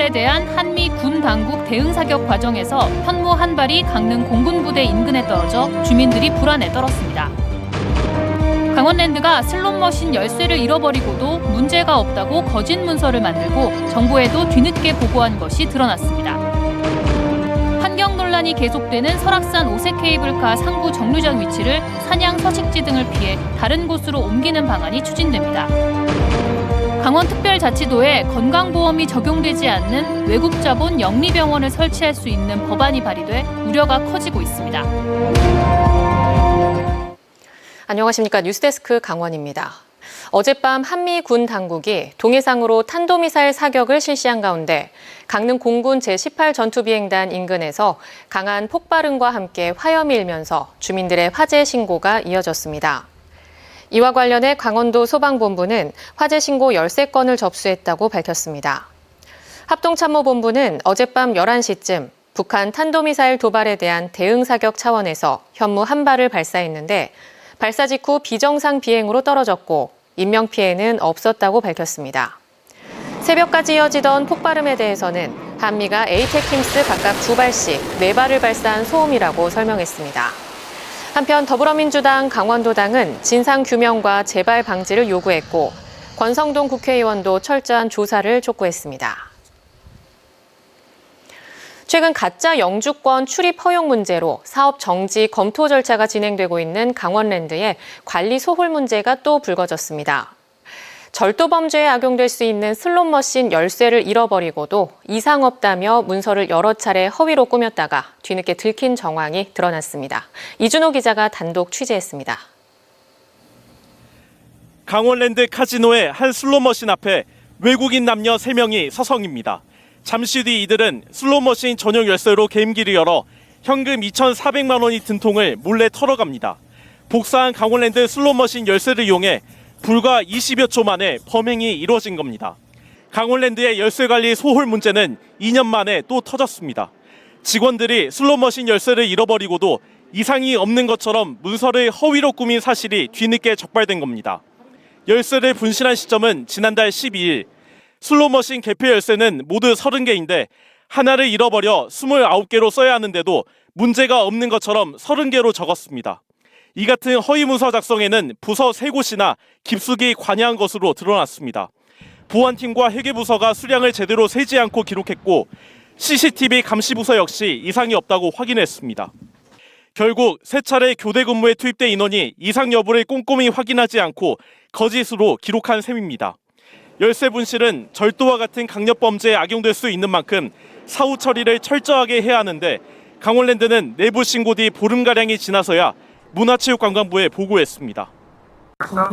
도발에 대한 한미 군 당국 대응 사격 과정에서 현무 한 발이 강릉 공군부대 인근에 떨어져 주민들이 불안에 떨었습니다. 강원랜드가 슬롯머신 열쇠를 잃어버리고도 문제가 없다고 거짓 문서를 만들고 정부에도 뒤늦게 보고한 것이 드러났습니다. 환경 논란이 계속되는 설악산 오색 케이블카 상부 정류장 위치를 산양 서식지 등을 피해 다른 곳으로 옮기는 방안이 추진됩니다. 강원특별자치도에 건강보험이 적용되지 않는 외국 자본 영리병원을 설치할 수 있는 법안이 발의돼 우려가 커지고 있습니다. 안녕하십니까. 뉴스데스크 강원입니다. 어젯밤 한미 군 당국이 동해상으로 탄도미사일 사격을 실시한 가운데 강릉 공군 제18 전투비행단 인근에서 강한 폭발음과 함께 화염이 일면서 주민들의 화재 신고가 이어졌습니다. 이와 관련해 강원도 소방본부는 화재 신고 13건을 접수했다고 밝혔습니다. 합동참모본부는 어젯밤 11시쯤 북한 탄도미사일 도발에 대한 대응 사격 차원에서 현무 한 발을 발사했는데 발사 직후 비정상 비행으로 떨어졌고 인명피해는 없었다고 밝혔습니다. 새벽까지 이어지던 폭발음에 대해서는 한미가 에이테킴스 각각 2발씩 4발을 발사한 소음이라고 설명했습니다. 한편 더불어민주당 강원도당은 진상규명과 재발 방지를 요구했고 권성동 국회의원도 철저한 조사를 촉구했습니다. 최근 가짜 영주권 출입 허용 문제로 사업 정지 검토 절차가 진행되고 있는 강원랜드의 관리 소홀 문제가 또 불거졌습니다. 절도 범죄에 악용될 수 있는 슬롯머신 열쇠를 잃어버리고도 이상 없다며 문서를 여러 차례 허위로 꾸몄다가 뒤늦게 들킨 정황이 드러났습니다. 이준호 기자가 단독 취재했습니다. 강원랜드 카지노의 한 슬롯머신 앞에 외국인 남녀 3명이 서성입니다. 잠시 뒤 이들은 슬롯머신 전용 열쇠로 게임기를 열어 현금 2,400만 원이 든 통을 몰래 털어갑니다. 복사한 강원랜드 슬롯머신 열쇠를 이용해 불과 20여 초 만에 범행이 이루어진 겁니다. 강원랜드의 열쇠 관리 소홀 문제는 2년 만에 또 터졌습니다. 직원들이 슬롯머신 열쇠를 잃어버리고도 이상이 없는 것처럼 문서를 허위로 꾸민 사실이 뒤늦게 적발된 겁니다. 열쇠를 분실한 시점은 지난달 12일. 슬롯머신 개표 열쇠는 모두 30개인데 하나를 잃어버려 29개로 써야 하는데도 문제가 없는 것처럼 30개로 적었습니다. 이 같은 허위 문서 작성에는 부서 3곳이나 깊숙이 관여한 것으로 드러났습니다. 보안팀과 회계부서가 수량을 제대로 세지 않고 기록했고 CCTV 감시부서 역시 이상이 없다고 확인했습니다. 결국 3차례 교대 근무에 투입된 인원이 이상 여부를 꼼꼼히 확인하지 않고 거짓으로 기록한 셈입니다. 열쇠 분실은 절도와 같은 강력범죄에 악용될 수 있는 만큼 사후 처리를 철저하게 해야 하는데 강원랜드는 내부 신고 뒤 보름가량이 지나서야 문화체육관광부에 보고했습니다. 일단은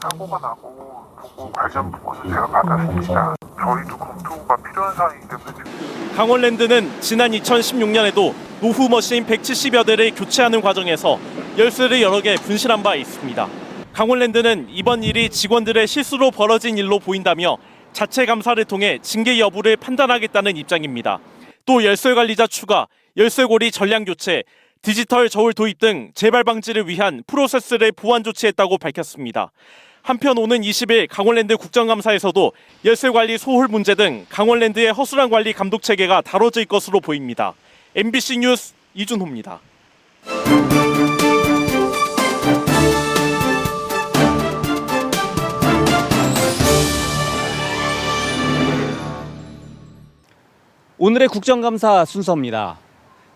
사고가 나고 보고 발전 보고서 제가 받았습니다. 저희도 검토가 필요한 사항이기 때문에 강원랜드는 지난 2016년에도 노후머신 170여 대를 교체하는 과정에서 열쇠를 여러 개 분실한 바 있습니다. 강원랜드는 이번 일이 직원들의 실수로 벌어진 일로 보인다며 자체 감사를 통해 징계 여부를 판단하겠다는 입장입니다. 또 열쇠 관리자 추가, 열쇠고리 전량 교체, 디지털 저울 도입 등 재발 방지를 위한 프로세스를 보완 조치했다고 밝혔습니다. 한편 오는 20일 강원랜드 국정감사에서도 열쇠 관리 소홀 문제 등 강원랜드의 허술한 관리 감독 체계가 다뤄질 것으로 보입니다. MBC 뉴스 이준호입니다. 오늘의 국정감사 순서입니다.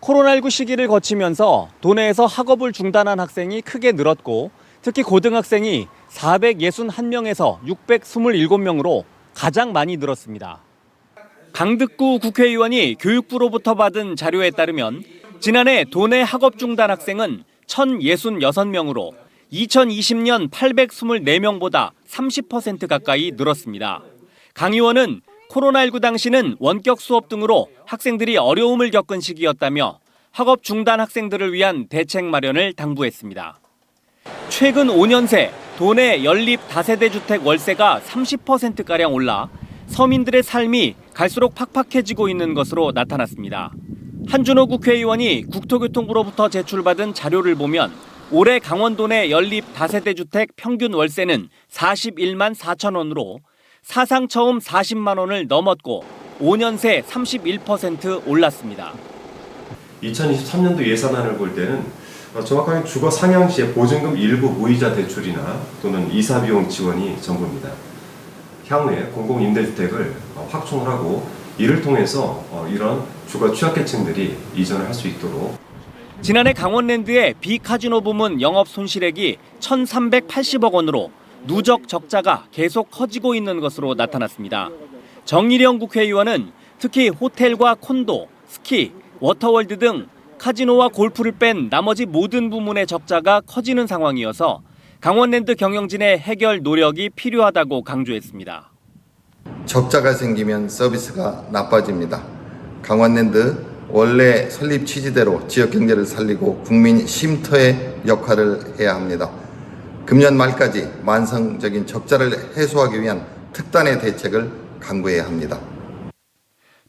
코로나19 시기를 거치면서 도내에서 학업을 중단한 학생이 크게 늘었고 특히 고등학생이 461명에서 627명으로 가장 많이 늘었습니다. 강득구 국회의원이 교육부로부터 받은 자료에 따르면 지난해 도내 학업 중단 학생은 1,066명으로 2020년 824명보다 30% 가까이 늘었습니다. 강 의원은 코로나19 당시는 원격 수업 등으로 학생들이 어려움을 겪은 시기였다며 학업 중단 학생들을 위한 대책 마련을 당부했습니다. 최근 5년 새 도내 연립 다세대 주택 월세가 30%가량 올라 서민들의 삶이 갈수록 팍팍해지고 있는 것으로 나타났습니다. 한준호 국회의원이 국토교통부로부터 제출받은 자료를 보면 올해 강원도 내 연립 다세대 주택 평균 월세는 41만 4천 원으로 사상 처음 40만 원을 넘었고 5년 새 31% 올랐습니다. 2023년도 예산안을 볼 때는 정확하게 주거 상향 시에 보증금 일부 무이자 대출이나 또는 이사 비용 지원이 전부입니다. 향후에 공공임대주택을 확충을 하고 이를 통해서 이런 주거 취약계층들이 이전을 할 수 있도록. 지난해 강원랜드의 비카지노 부문 영업 손실액이 1,380억 원으로 누적 적자가 계속 커지고 있는 것으로 나타났습니다. 정일영 국회의원은 특히 호텔과 콘도, 스키, 워터월드 등 카지노와 골프를 뺀 나머지 모든 부문의 적자가 커지는 상황이어서 강원랜드 경영진의 해결 노력이 필요하다고 강조했습니다. 적자가 생기면 서비스가 나빠집니다. 강원랜드 원래 설립 취지대로 지역 경제를 살리고 국민 쉼터의 역할을 해야 합니다. 금년 말까지 만성적인 적자를 해소하기 위한 특단의 대책을 강구해야 합니다.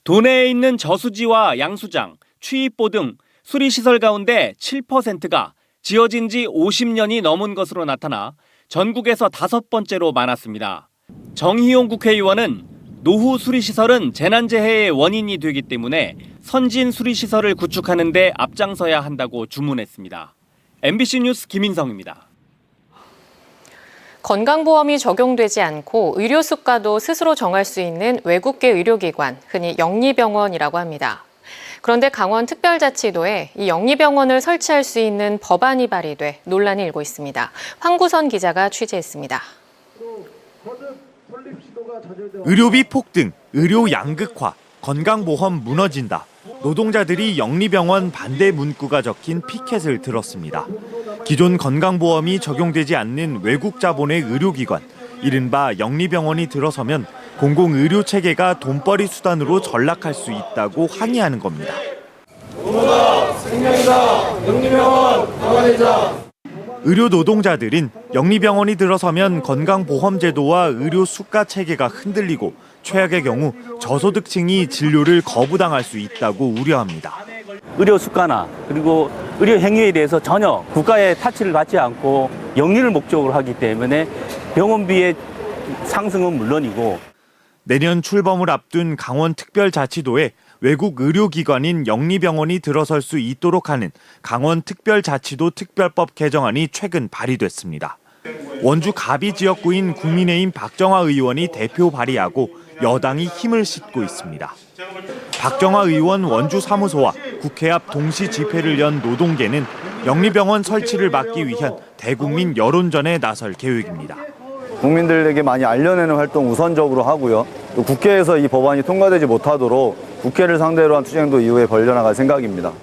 도내에 있는 저수지와 양수장, 취입보 등 수리시설 가운데 7%가 지어진 지 50년이 넘은 것으로 나타나 전국에서 5번째로 많았습니다. 정희용 국회의원은 노후 수리시설은 재난재해의 원인이 되기 때문에 선진 수리시설을 구축하는 데 앞장서야 한다고 주문했습니다. MBC 뉴스 김인성입니다. 건강보험이 적용되지 않고 의료 수가도 스스로 정할 수 있는 외국계 의료기관, 흔히 영리병원이라고 합니다. 그런데 강원특별자치도에 이 영리병원을 설치할 수 있는 법안이 발의돼 논란이 일고 있습니다. 황구선 기자가 취재했습니다. 의료비 폭등, 의료 양극화, 건강보험 무너진다. 노동자들이 영리병원 반대 문구가 적힌 피켓을 들었습니다. 기존 건강보험이 적용되지 않는 외국 자본의 의료기관, 이른바 영리병원이 들어서면 공공의료체계가 돈벌이 수단으로 전락할 수 있다고 항의하는 겁니다. 의료다, 생명이다, 영리병원 강화되자. 의료 노동자들은 영리병원이 들어서면 건강보험제도와 의료 수가 체계가 흔들리고 최악의 경우 저소득층이 진료를 거부당할 수 있다고 우려합니다. 의료 수가나 그리고 의료 행위에 대해서 전혀 국가의 타치를 받지 않고 영리를 목적으로 하기 때문에 병원비의 상승은 물론이고 내년 출범을 앞둔 강원특별자치도에 외국 의료기관인 영리병원이 들어설 수 있도록 하는 강원특별자치도 특별법 개정안이 최근 발의됐습니다. 원주 가비 지역구인 국민의힘 박정화 의원이 대표 발의하고 여당이 힘을 싣고 있습니다. 박정화 의원 원주 사무소와 국회 앞 동시 집회를 연 노동계는 영리병원 설치를 막기 위한 대국민 여론전에 나설 계획입니다. 국민들에게 많이 알려내는 활동 우선적으로 하고요. 또 국회에서 이 법안이 통과되지 못하도록 국회를 상대로 한 투쟁도 이후에 벌려나갈 생각입니다.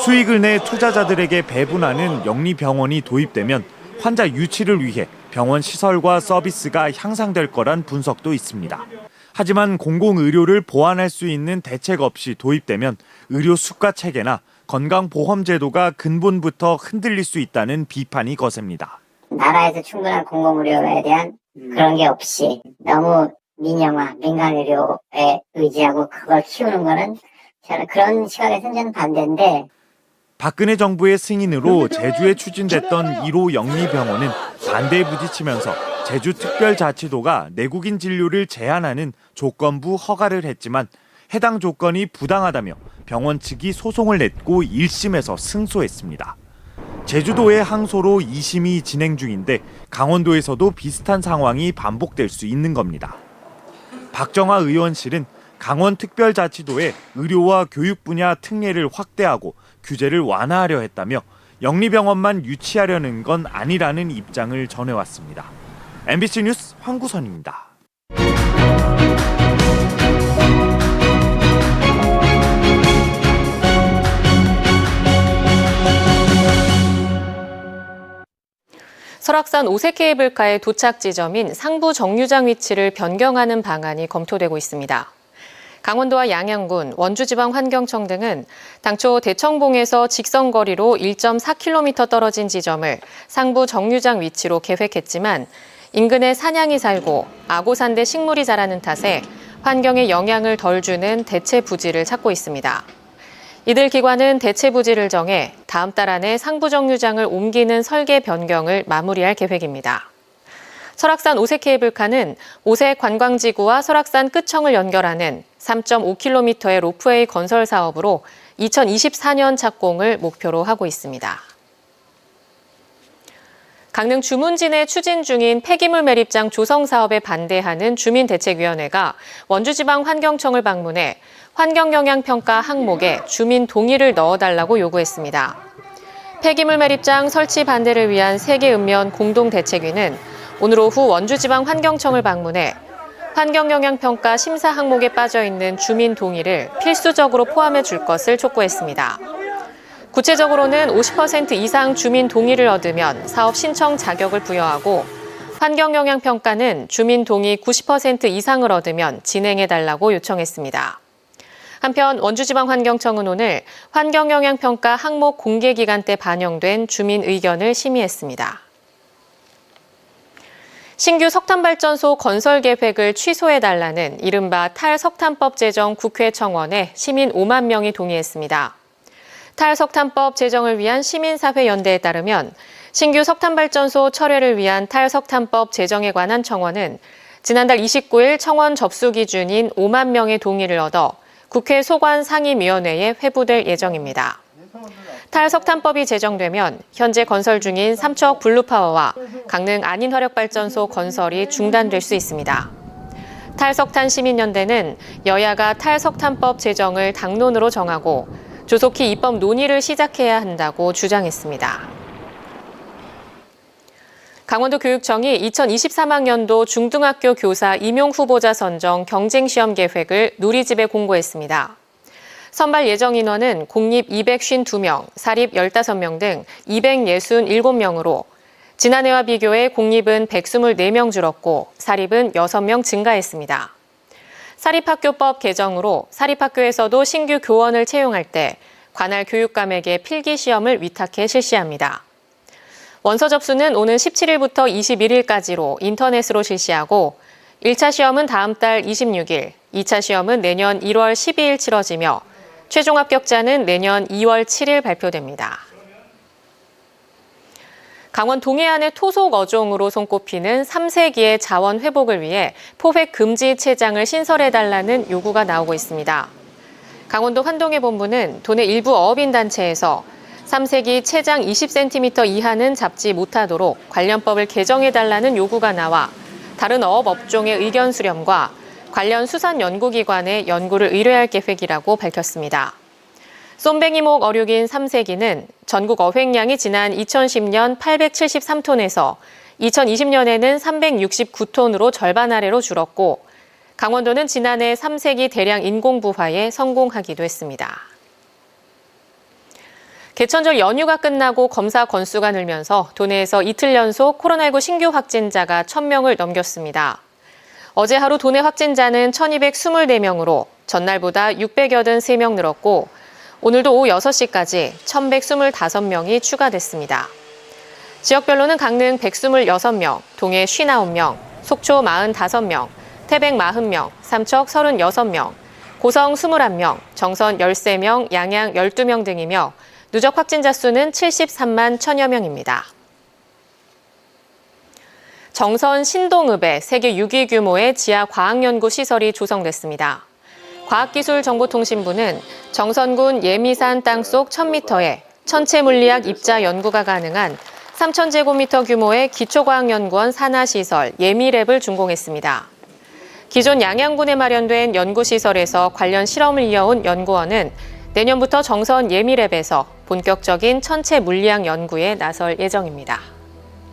수익을 내 투자자들에게 배분하는 영리병원이 도입되면 환자 유치를 위해 병원 시설과 서비스가 향상될 거란 분석도 있습니다. 하지만 공공의료를 보완할 수 있는 대책 없이 도입되면 의료 수가 체계나 건강보험제도가 근본부터 흔들릴 수 있다는 비판이 거셉니다. 나라에서 충분한 공공의료에 대한 그런 게 없이 너무 민영화, 민간의료에 의지하고 그걸 키우는 거는 저는 그런 시각에서 저는 반대인데 박근혜 정부의 승인으로 제주에 추진됐던 1호 영리병원은 반대에 부딪히면서 제주특별자치도가 내국인 진료를 제한하는 조건부 허가를 했지만 해당 조건이 부당하다며 병원 측이 소송을 냈고 1심에서 승소했습니다. 제주도의 항소로 2심이 진행 중인데 강원도에서도 비슷한 상황이 반복될 수 있는 겁니다. 박정화 의원실은 강원특별자치도에 의료와 교육 분야 특례를 확대하고 규제를 완화하려 했다며 영리병원만 유치하려는 건 아니라는 입장을 전해왔습니다. MBC 뉴스 황구선입니다. 설악산 오색 케이블카의 도착 지점인 상부 정류장 위치를 변경하는 방안이 검토되고 있습니다. 강원도와 양양군, 원주지방환경청 등은 당초 대청봉에서 직선거리로 1.4km 떨어진 지점을 상부 정류장 위치로 계획했지만 인근에 사냥이 살고 아고산대 식물이 자라는 탓에 환경에 영향을 덜 주는 대체 부지를 찾고 있습니다. 이들 기관은 대체 부지를 정해 다음 달 안에 상부 정류장을 옮기는 설계 변경을 마무리할 계획입니다. 설악산 오색 케이블카는 오색 관광지구와 설악산 끝청을 연결하는 3.5km의 로프웨이 건설 사업으로 2024년 착공을 목표로 하고 있습니다. 강릉 주문진에 추진 중인 폐기물 매립장 조성 사업에 반대하는 주민대책위원회가 원주지방환경청을 방문해 환경영향평가 항목에 주민 동의를 넣어달라고 요구했습니다. 폐기물 매립장 설치 반대를 위한 세계읍면 공동대책위는 오늘 오후 원주지방환경청을 방문해 환경영향평가 심사 항목에 빠져있는 주민 동의를 필수적으로 포함해 줄 것을 촉구했습니다. 구체적으로는 50% 이상 주민 동의를 얻으면 사업 신청 자격을 부여하고 환경영향평가는 주민 동의 90% 이상을 얻으면 진행해달라고 요청했습니다. 한편 원주지방환경청은 오늘 환경영향평가 항목 공개기간 때 반영된 주민 의견을 심의했습니다. 신규 석탄발전소 건설 계획을 취소해달라는 이른바 탈석탄법 제정 국회 청원에 시민 5만 명이 동의했습니다. 탈석탄법 제정을 위한 시민사회연대에 따르면 신규 석탄발전소 철회를 위한 탈석탄법 제정에 관한 청원은 지난달 29일 청원 접수 기준인 5만 명의 동의를 얻어 국회 소관상임위원회에 회부될 예정입니다. 탈석탄법이 제정되면 현재 건설 중인 삼척 블루파워와 강릉 안인화력발전소 건설이 중단될 수 있습니다. 탈석탄 시민연대는 여야가 탈석탄법 제정을 당론으로 정하고 조속히 입법 논의를 시작해야 한다고 주장했습니다. 강원도교육청이 2023학년도 중등학교 교사 임용 후보자 선정 경쟁시험 계획을 누리집에 공고했습니다. 선발 예정 인원은 공립 252명, 사립 15명 등 267명으로 지난해와 비교해 공립은 124명 줄었고 사립은 6명 증가했습니다. 사립학교법 개정으로 사립학교에서도 신규 교원을 채용할 때 관할 교육감에게 필기시험을 위탁해 실시합니다. 원서 접수는 오는 17일부터 21일까지로 인터넷으로 실시하고 1차 시험은 다음 달 26일, 2차 시험은 내년 1월 12일 치러지며 최종 합격자는 내년 2월 7일 발표됩니다. 강원 동해안의 토속 어종으로 손꼽히는 삼색이의 자원 회복을 위해 포획 금지 체장을 신설해달라는 요구가 나오고 있습니다. 강원도 환동해 본부는 도내 일부 어업인단체에서 삼색이 체장 20cm 이하는 잡지 못하도록 관련법을 개정해달라는 요구가 나와 다른 어업 업종의 의견 수렴과 관련 수산연구기관에 연구를 의뢰할 계획이라고 밝혔습니다. 쏨뱅이목 어류긴 삼색이는 전국 어획량이 지난 2010년 873톤에서 2020년에는 369톤으로 절반 아래로 줄었고 강원도는 지난해 삼색이 대량 인공부화에 성공하기도 했습니다. 개천절 연휴가 끝나고 검사 건수가 늘면서 도내에서 이틀 연속 코로나19 신규 확진자가 1,000명을 넘겼습니다. 어제 하루 도내 확진자는 1,224명으로 전날보다 683명 늘었고 오늘도 오후 6시까지 1,125명이 추가됐습니다. 지역별로는 강릉 126명, 동해 59명, 속초 45명, 태백 40명, 삼척 36명, 고성 21명, 정선 13명, 양양 12명 등이며 누적 확진자 수는 73만 1,000여 명입니다. 정선 신동읍에 세계 6위 규모의 지하 과학연구 시설이 조성됐습니다. 과학기술정보통신부는 정선군 예미산 땅속 1,000m에 천체물리학 입자 연구가 가능한 3,000제곱미터 규모의 기초과학연구원 산하시설 예미랩을 준공했습니다. 기존 양양군에 마련된 연구시설에서 관련 실험을 이어온 연구원은 내년부터 정선 예미랩에서 본격적인 천체물리학 연구에 나설 예정입니다.